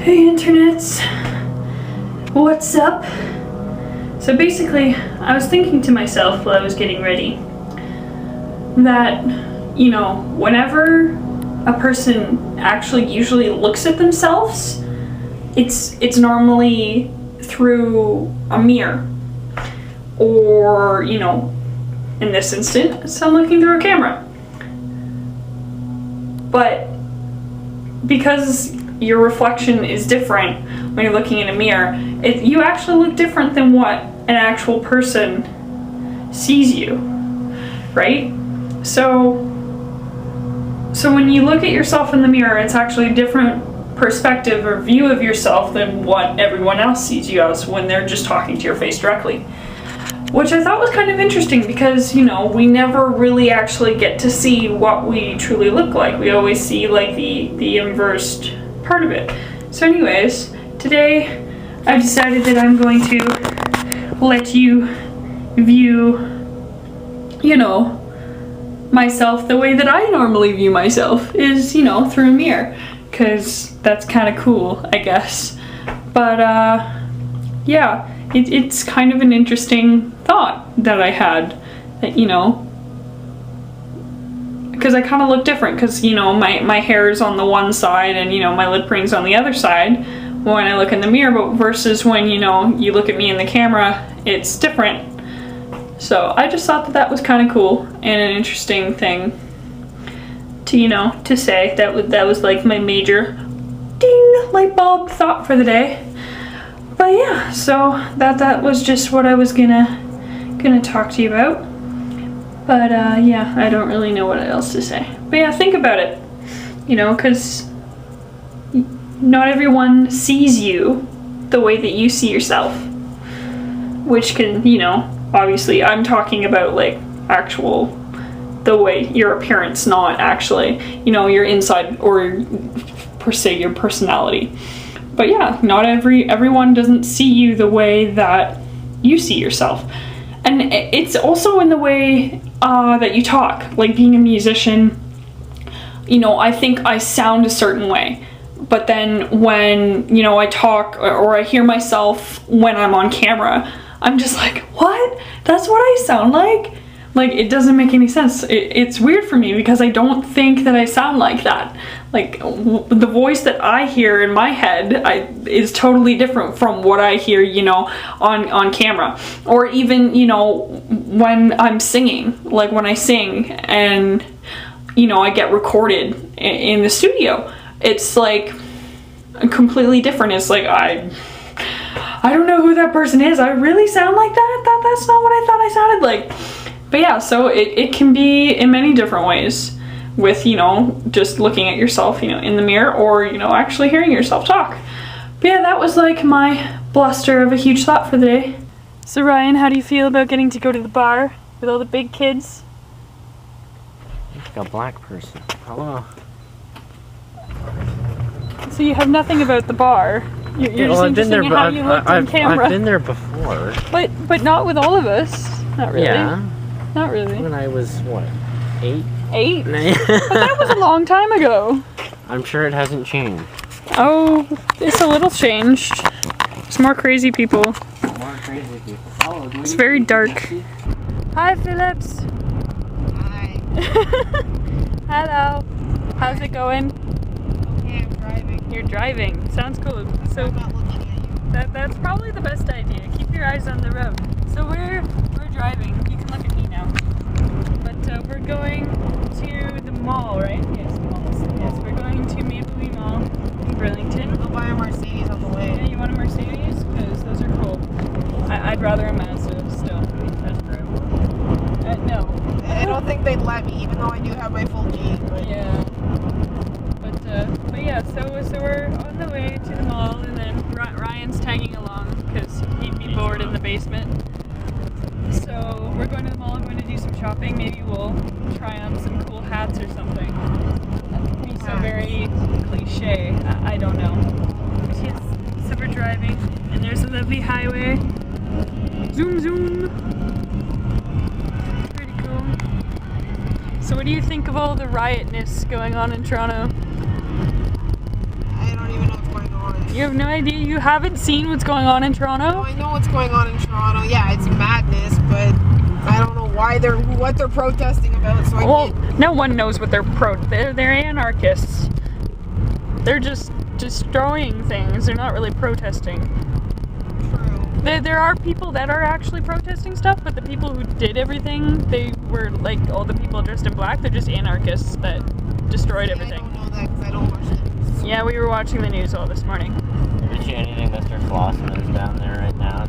Hey internets, what's up? So basically, I was thinking to myself while I was getting ready that, you know, whenever a person actually usually looks at themselves, it's normally through a mirror, or, you know, in this instance, I'm looking through a camera. But because your reflection is different when you're looking in a mirror, you actually look different than what an actual person sees you, right? So when you look at yourself in the mirror, it's actually a different perspective or view of yourself than what everyone else sees you as when they're just talking to your face directly. Which I thought was kind of interesting because, you know, we never really actually get to see what we truly look like. We always see like the inversed part of it. So anyways, today I decided that I'm going to let you view, you know, myself the way that I normally view myself, is, you know, through a mirror, because that's kind of cool, I guess. But yeah, it's kind of an interesting thought that I had, that, you know, because I kind of look different, because, you know, my hair is on the one side and, you know, my lip ring's on the other side when I look in the mirror, but versus when, you know, you look at me in the camera, it's different. So I just thought that that was kind of cool and an interesting thing to, you know, to say. That was like my major ding light bulb thought for the day. But yeah, so that was just what I was gonna talk to you about. But yeah, I don't really know what else to say. But yeah, think about it, you know, because not everyone sees you the way that you see yourself, which can, you know, obviously I'm talking about like actual, the way your appearance, not actually, you know, your inside or per se your personality. But yeah, not everyone doesn't see you the way that you see yourself. And it's also in the way that you talk. Like being a musician, you know, I think I sound a certain way. But then when, you know, I talk or I hear myself when I'm on camera, I'm just like, what? That's what I sound like? Like, it doesn't make any sense. It's weird for me because I don't think that I sound like that. Like, the voice that I hear in my head is totally different from what I hear, you know, on camera. Or even, you know, when I'm singing, like when I sing and, you know, I get recorded in the studio, it's like completely different. It's like, I don't know who that person is. I really sound like that? That's not what I thought I sounded like. But yeah, so it can be in many different ways with, you know, just looking at yourself, you know, in the mirror, or, you know, actually hearing yourself talk. But yeah, that was like my bluster of a huge thought for the day. So Ryan, how do you feel about getting to go to the bar with all the big kids? Like a black person. Hello. So you have nothing about the bar. You're just interested in how you looked on camera. I've been there before. But not with all of us. Not really. Yeah. Not really. When I was, what, 8? 8? But that was a long time ago. I'm sure it hasn't changed. Oh, it's a little changed. There's more crazy people. More crazy people. Oh, it's very dark. Hi, Phillips. Hi. Hello. How's it going? Okay, I'm driving. You're driving. Sounds cool. So I'm not looking at you. that's probably the best idea. Keep your eyes on the road. So we're driving. You can look at me now. But we're going to the mall, right? Yes, the mall. Yes, we're going to Maple Leaf Mall in Burlington. I'll buy a Mercedes on the way. Yeah, you want a Mercedes? Because those are cool. I'd rather a Mazda still. That's true. No. I don't think they'd let me, even though I do have my full G. But yeah. But yeah, so we're on the way to the mall, and then Ryan's tagging along because he'd be bored in the basement. So we're going to the mall, going to do some shopping. Maybe we'll try on some cool hats or something. That would be so very cliche. I don't know. But yes, so we're driving, and there's a lovely highway. Zoom, zoom. Pretty cool. So what do you think of all the riotness going on in Toronto? I don't even know what's going on. You have no idea? You haven't seen what's going on in Oh, Toronto? I know what's going on in Toronto. Yeah, it's madness, but I don't know what they're protesting about. So I Well, can't. no one knows what they're anarchists. They're just destroying things. They're not really protesting. True. There are people that are actually protesting stuff, but the people who did everything, they were like all the people dressed in black. They're just anarchists that destroyed everything. I don't know that because I don't watch the news. Yeah, we were watching the news all this morning. Did you anything Mr. Flossman is down there right now?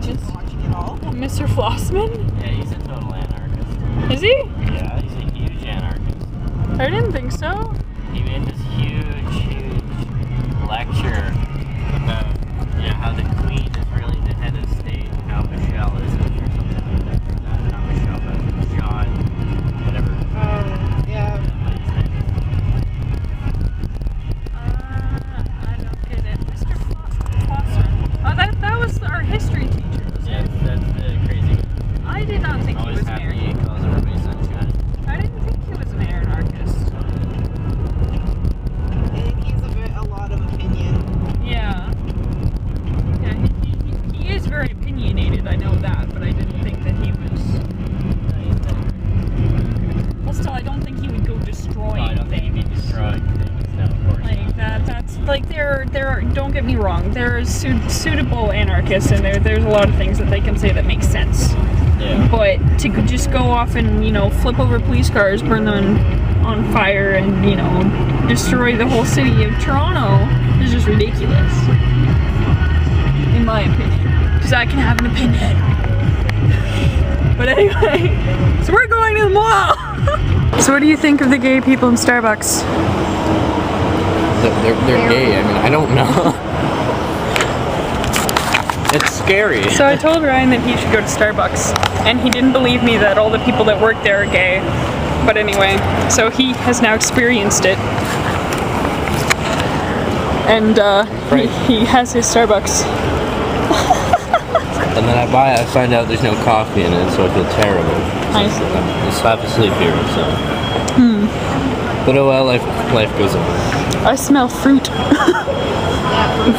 Just watching it all. Mr. Flossman? Yeah, he's a total anarchist. Is he? Yeah, he's a huge anarchist. I didn't think so. He made this huge lecture about, you know, how the Queen is really the head of state, and how Michelle isn't, or something like that. Not Michelle, but John, whatever. Yeah. I don't get it. Mr. Flossman. Oh, that was our history teacher. Yeah, that's the crazy guy. I did not think he Always was an happy, anarchist. calls everybody sunshine. I didn't think he was an anarchist. I think he's a lot of opinion. Yeah. Yeah, he is very opinionated, I know that, but I didn't think that he was... Well, still, I don't think he would go destroying I don't think he'd be things. destroying things, no, of course Like not. that's like there are, don't get me wrong, there are suitable anarchists and there's a lot of things that they can say that make sense. Yeah. But to just go off and, you know, flip over police cars, burn them on fire and, you know, destroy the whole city of Toronto is just ridiculous. In my opinion. Because I can have an opinion. But anyway, so we're going to the mall! So what do you think of the gay people in Starbucks? They're gay, I mean, I don't know. It's scary. So I told Ryan that he should go to Starbucks, and he didn't believe me that all the people that work there are gay. But anyway, so he has now experienced it. And he has his Starbucks. And then I find out there's no coffee in it, so I feel terrible. Nice. I'm half asleep here, so. But oh well, life goes on. I smell fruit.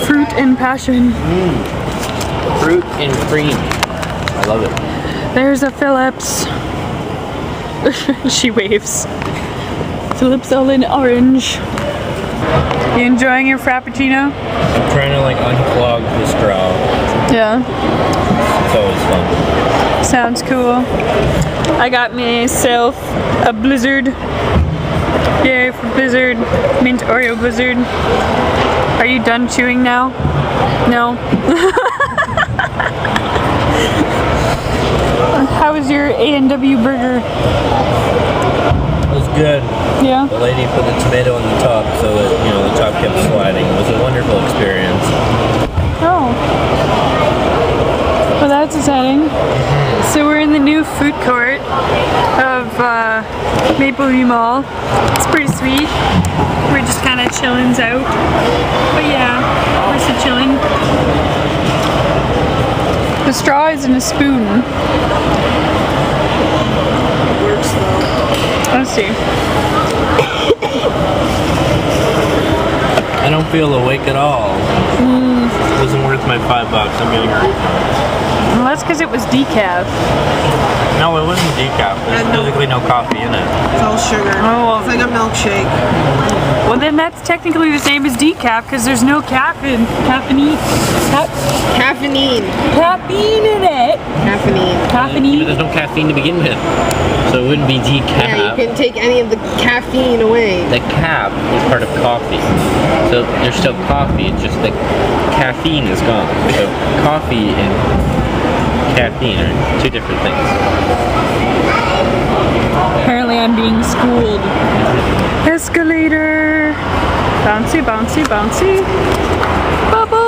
Fruit and passion. Fruit and cream. I love it. There's a Phillips. She waves. Phillips all in orange. You enjoying your Frappuccino? I'm trying to like unclog the straw. Yeah. It's always fun. Sounds cool. I got myself a Blizzard. Yay for Blizzard. Mint Oreo Blizzard. Are you done chewing now? No? How was your A&W burger? It was good. Yeah? The lady put the tomato on the top so that, you know, the top kept sliding. It was a wonderful experience. Oh. Well, that's exciting. So we're in the new food court of Mapleview Mall. It's pretty sweet. We're just kind of chillin' out. But yeah, we're just chilling. The straw is in a spoon. Works though. Let's see. I don't feel awake at all. It wasn't worth my $5. I'm getting a refund. Well, that's because it was decaf. No, it wasn't decaf. There's physically no coffee in it. It's all sugar. Oh. It's like a milkshake. Well, then that's technically the same as decaf because there's no caffeine. Caffeine. Caffeine. Caffeine in it. Caffeine. But Caffeine. there's no caffeine to begin with. So it wouldn't be decaf. Yeah, you can take any of the caffeine away. The cap is part of coffee. So there's still coffee, it's just the caffeine is gone. So coffee and caffeine are two different things. Apparently I'm being schooled. Escalator. Bouncy, bouncy, bouncy. Bubble.